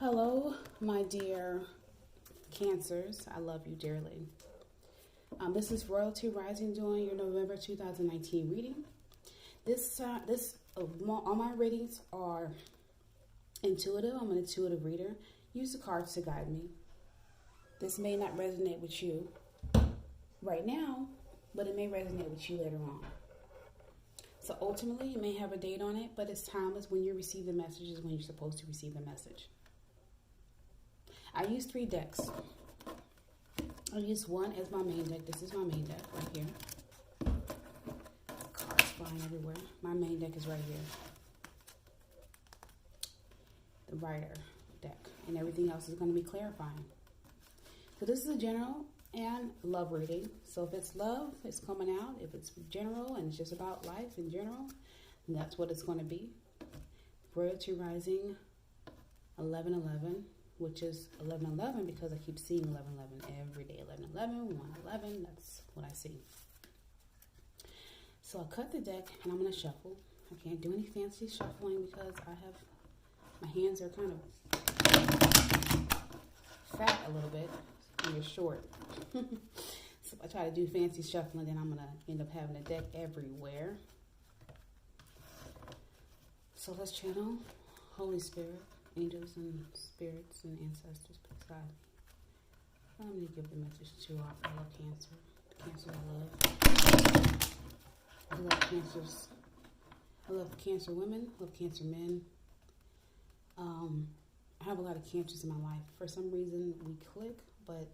Hello, my dear Cancers. I love you dearly. This is Royalty Rising doing your November 2019 reading. All my readings are intuitive. I'm an intuitive reader. Use the cards to guide me. This may not resonate with you right now, but it may resonate with you later on. So ultimately, it may have a date on it, but it's timeless. When you receive the message is when you're supposed to receive the message. I use 3 decks. I use one as my main deck. This is my main deck right here. Cards flying everywhere. My main deck is right here. The Rider deck. And everything else is going to be clarifying. So this is a general and love reading. So if it's love, it's coming out. If it's general and it's just about life in general, then that's what it's going to be. Royalty Rising 1111. Which is 1111 because I keep seeing 1111 every day. 1111, 111, that's what I see. So I cut the deck and I'm going to shuffle. I can't do any fancy shuffling because my hands are kind of fat a little bit and they're short. So if I try to do fancy shuffling, then I'm going to end up having a deck everywhere. So let's channel Holy Spirit. Angels and spirits and ancestors beside me. I'm going to give the message to our fellow Cancer. The Cancer I love. I love Cancers. I love Cancer women. I love Cancer men. I have a lot of Cancers in my life. For some reason, we click, but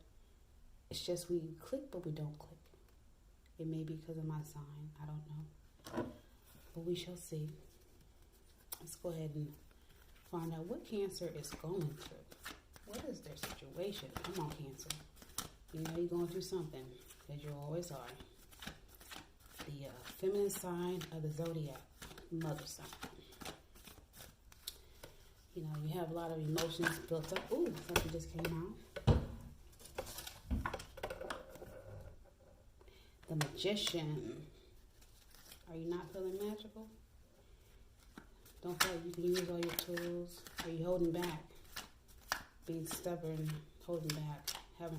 it's just we click, but we don't click. It may be because of my sign. I don't know. But we shall see. Let's go ahead and find out what Cancer is going through. What is their situation? Come on, Cancer. You know you're going through something, because you always are. The feminine sign of the zodiac, mother sign. You know, you have a lot of emotions built up. Ooh, something just came out. The Magician. Are you not feeling magical? Don't feel like you can use all your tools. Are you holding back? Being stubborn, holding back,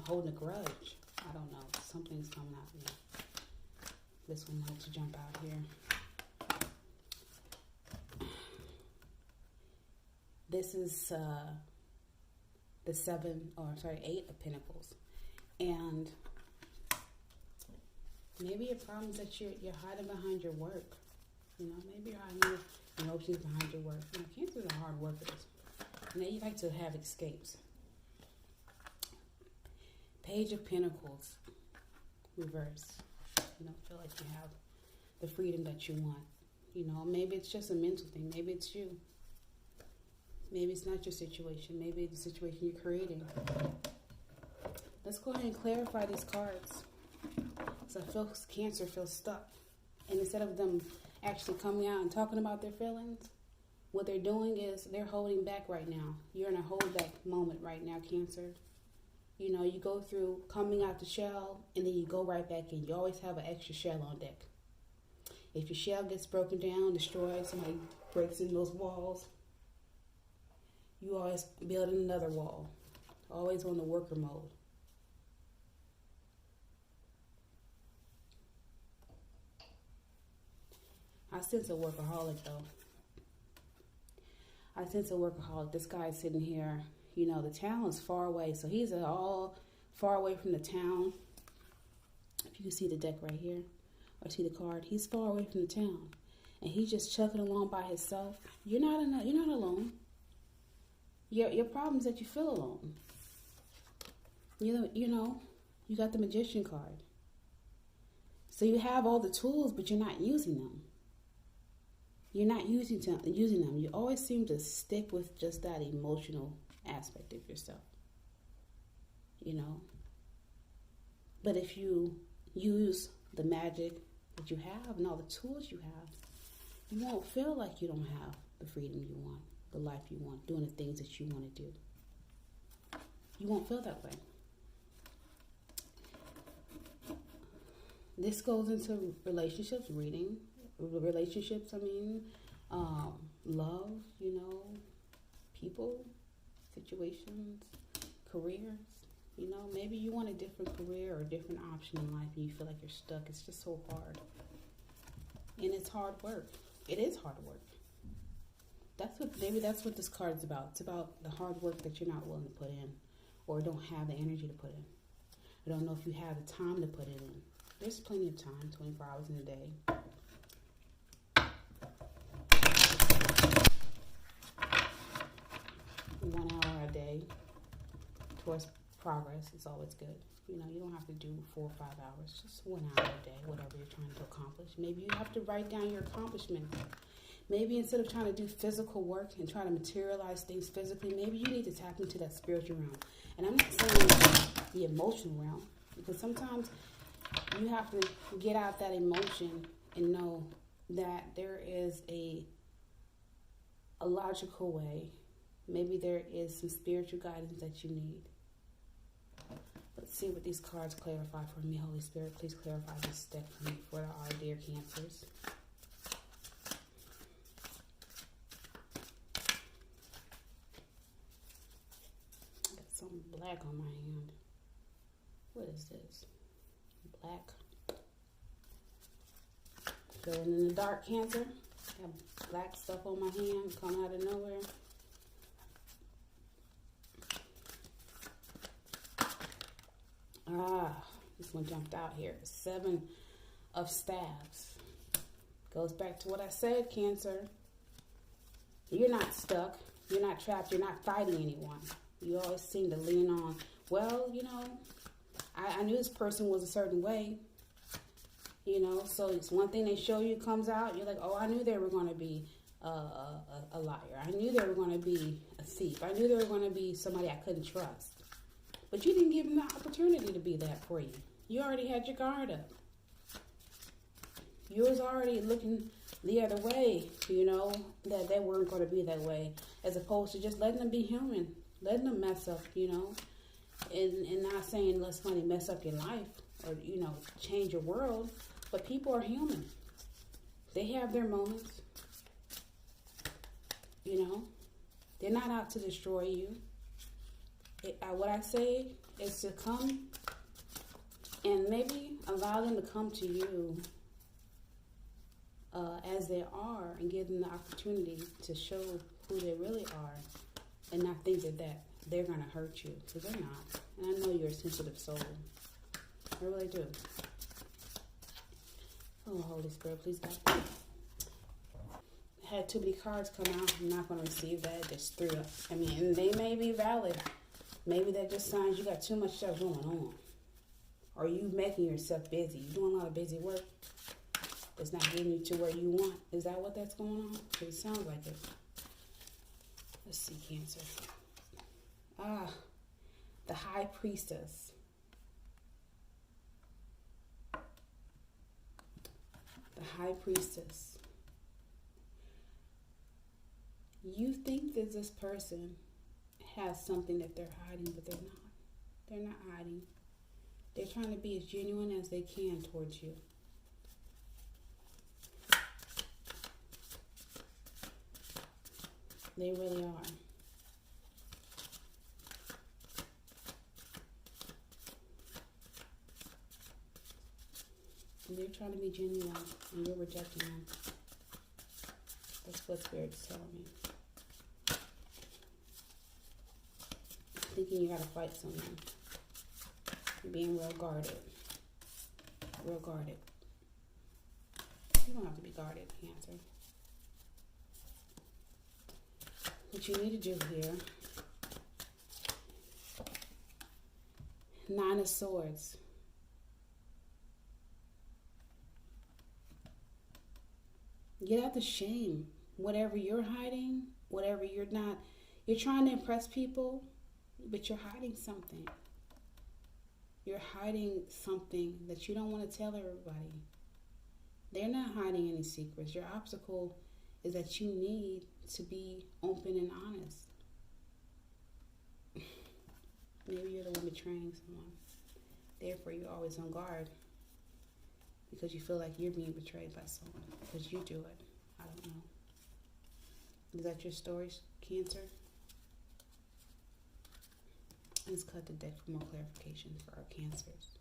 holding a grudge. I don't know. Something's coming out of me. This one wants to jump out here. This is the 8 of Pentacles. And maybe your problem is that you're hiding behind your work. You know, maybe you're hiding your emotions behind your work. You know, Cancers are hard workers. And they like to have escapes. Page of Pentacles. Reverse. You don't feel like you have the freedom that you want. You know, maybe it's just a mental thing. Maybe it's you. Maybe it's not your situation. Maybe it's the situation you're creating. Let's go ahead and clarify these cards. So I feel Cancer feels stuck. And instead of them actually coming out and talking about their feelings, what they're doing is they're holding back right now. You're in a hold back moment right now, Cancer. You know, you go through coming out the shell and then you go right back in. You always have an extra shell on deck. If your shell gets broken down, destroyed, somebody breaks in those walls, you always build another wall. Always on the worker mode. I sense a workaholic, though. I sense a workaholic. This guy is sitting here. You know, the town is far away. So he's all far away from the town. If you can see the deck right here, or see the card, he's far away from the town. And he's just chugging along by himself. You're not alone. Your problem is that you feel alone. You know, you got the Magician card. So you have all the tools, but you're not using them. You're not using them. You always seem to stick with just that emotional aspect of yourself. You know. But if you use the magic that you have and all the tools you have, you won't feel like you don't have the freedom you want, the life you want, doing the things that you want to do. You won't feel that way. This goes into relationships, love, you know, people, situations, careers. You know, maybe you want a different career or a different option in life and you feel like you're stuck. It's just so hard. And it's hard work. It is hard work. Maybe that's what this card is about. It's about the hard work that you're not willing to put in or don't have the energy to put in. I don't know if you have the time to put it in. There's plenty of time, 24 hours in a day. 1 hour a day towards progress is always good. You know, you don't have to do 4 or 5 hours, just 1 hour a day, whatever you're trying to accomplish. Maybe you have to write down your accomplishments. Maybe instead of trying to do physical work and try to materialize things physically, maybe you need to tap into that spiritual realm. And I'm not saying the emotional realm, because sometimes you have to get out that emotion and know that there is a logical way. Maybe there is some spiritual guidance that you need. Let's see what these cards clarify for me. Holy Spirit, please clarify this step for me for our dear Cancers. I got some black on my hand. What is this? Black. Feeling in the dark, Cancer. Got black stuff on my hand coming out of nowhere. This one jumped out here. 7 of Staves. Goes back to what I said, Cancer. You're not stuck. You're not trapped. You're not fighting anyone. You always seem to lean on, well, you know, I knew this person was a certain way. You know, so it's one thing they show you comes out. You're like, oh, I knew they were going to be a liar. I knew they were going to be a thief. I knew they were going to be somebody I couldn't trust. But you didn't give them the opportunity to be that for you. You already had your guard up. You was already looking the other way, you know, that they weren't going to be that way, as opposed to just letting them be human, letting them mess up, you know, and not saying let's money mess up your life or, you know, change your world. But people are human. They have their moments, you know. They're not out to destroy you. What I say is to come and maybe allow them to come to you as they are and give them the opportunity to show who they really are and not think that they're going to hurt you, because they're not. And I know you're a sensitive soul. I really do. Oh, Holy Spirit, please guide me. I had too many cards come out. I'm not going to receive that. Just 3 up. I mean, they may be valid. Maybe that just signs you got too much stuff going on. Or you making yourself busy. You're doing a lot of busy work that's not getting you to where you want. Is that what that's going on? It sounds like it. Let's see, Cancer. The High Priestess. The High Priestess. You think that this person has something that they're hiding, but they're not. They're not hiding. They're trying to be as genuine as they can towards you. They really are. And they're trying to be genuine, and you're rejecting them. That's what Spirit's telling me. Thinking you gotta fight someone. You're being real guarded. Real guarded. You don't have to be guarded, Cancer. What you need to do here. 9 of Swords. Get out the shame. Whatever you're hiding, whatever you're not, you're trying to impress people, but you're hiding something. You're hiding something that you don't want to tell everybody. They're not hiding any secrets. Your obstacle is that you need to be open and honest. Maybe you're the one betraying someone. Therefore, you're always on guard because you feel like you're being betrayed by someone because you do it. I don't know. Is that your story, Cancer? Let's cut the deck for more clarification for our Cancers.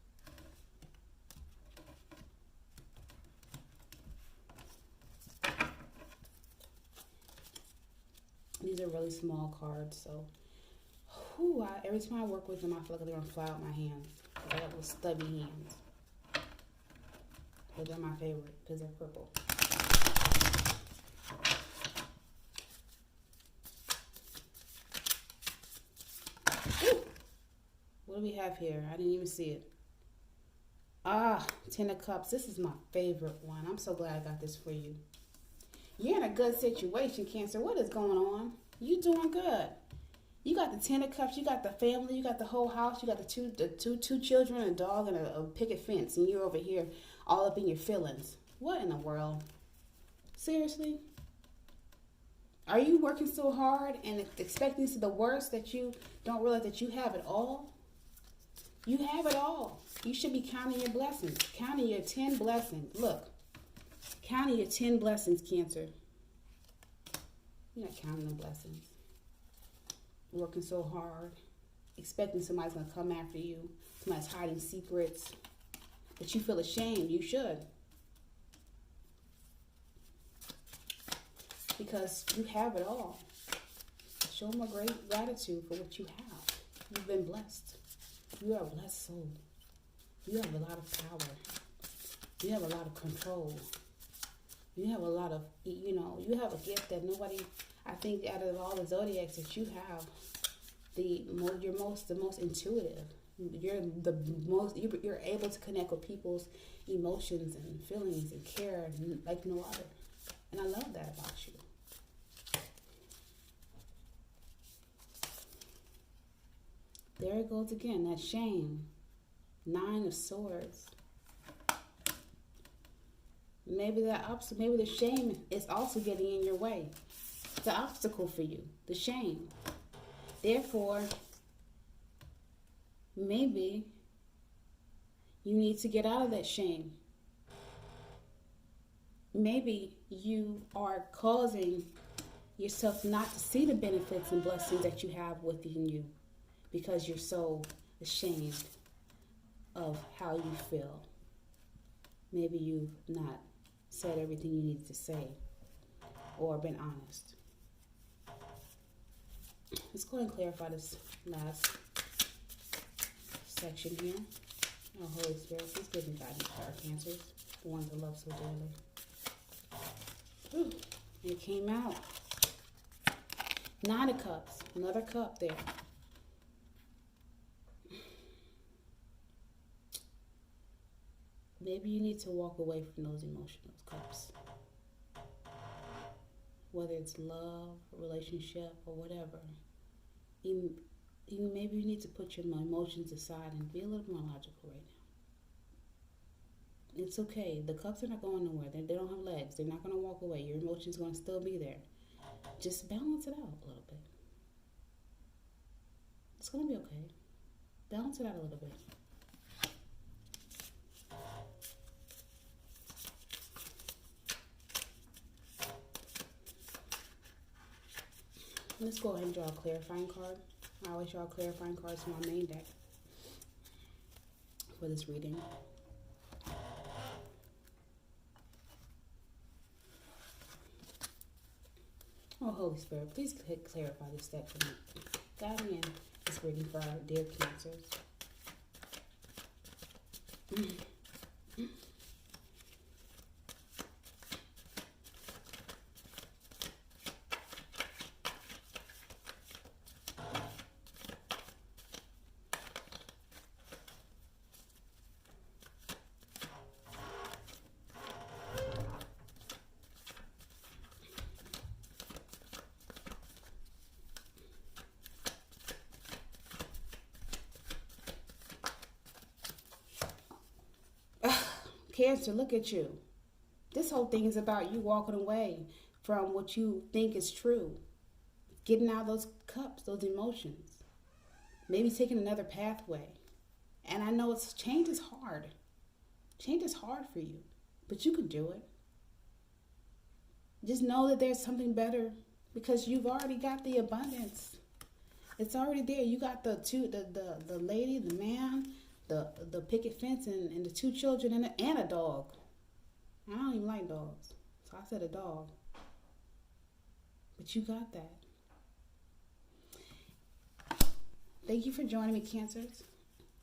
These are really small cards, so every time I work with them, I feel like they're gonna fly out my hands. I got little stubby hands, but they're my favorite because they're purple. What do we have here? I didn't even see it. Ten of Cups. This is my favorite one. I'm so glad I got this for you. You're in a good situation, Cancer. What is going on? You doing good. You got the Ten of Cups. You got the family. You got the whole house. You got the two children, a dog, and a picket fence. And you're over here all up in your feelings. What in the world? Seriously? Are you working so hard and expecting the worst that you don't realize that you have it all? You have it all. You should be counting your blessings. Counting your 10 blessings. Look. Counting your 10 blessings, Cancer. You're not counting the blessings. Working so hard. Expecting somebody's going to come after you. Somebody's hiding secrets. But you feel ashamed. You should. Because you have it all. Show them a great gratitude for what you have. You've been blessed. You are a blessed soul. You have a lot of power. You have a lot of control. You have a lot of, you have a gift that nobody, I think out of all the zodiacs that you have, you're the most intuitive. You're able to connect with people's emotions and feelings and care like no other. And I love that about you. There it goes again, that shame. 9 of Swords. Maybe the shame is also getting in your way. It's an obstacle for you, the shame. Therefore, maybe you need to get out of that shame. Maybe you are causing yourself not to see the benefits and blessings that you have within you because you're so ashamed of how you feel. Maybe you've not said everything you needed to say or been honest. Let's go ahead and clarify this last section here. Oh, Holy Spirit, please give me guidance for our Cancers, the ones I love so dearly. Ooh, it came out. 9 of Cups, another cup there. Maybe you need to walk away from those emotional cups. Whether it's love, relationship, or whatever. Maybe you need to put your emotions aside and be a little more logical right now. It's okay. The cups are not going nowhere. They don't have legs. They're not going to walk away. Your emotions are going to still be there. Just balance it out a little bit. It's going to be okay. Balance it out a little bit. Let's go ahead and draw a clarifying card. I always draw clarifying cards from my main deck for this reading. Oh, Holy Spirit, please clarify this deck for me. Guide me in this reading for our dear Cancers. Cancer, look at you. This whole thing is about you walking away from what you think is true. Getting out of those cups, those emotions. Maybe taking another pathway. And I know change is hard. Change is hard for you. But you can do it. Just know that there's something better because you've already got the abundance. It's already there. You got the two, the lady, the man, the picket fence, and the two children, and a dog. I don't even like dogs, so I said a dog. But you got that. Thank you for joining me, Cancers.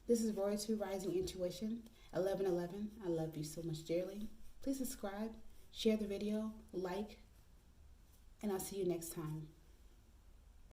This is Royalty Rising Intuition 1111. I love you so much dearly. Please subscribe, share the video, like, and I'll see you next time.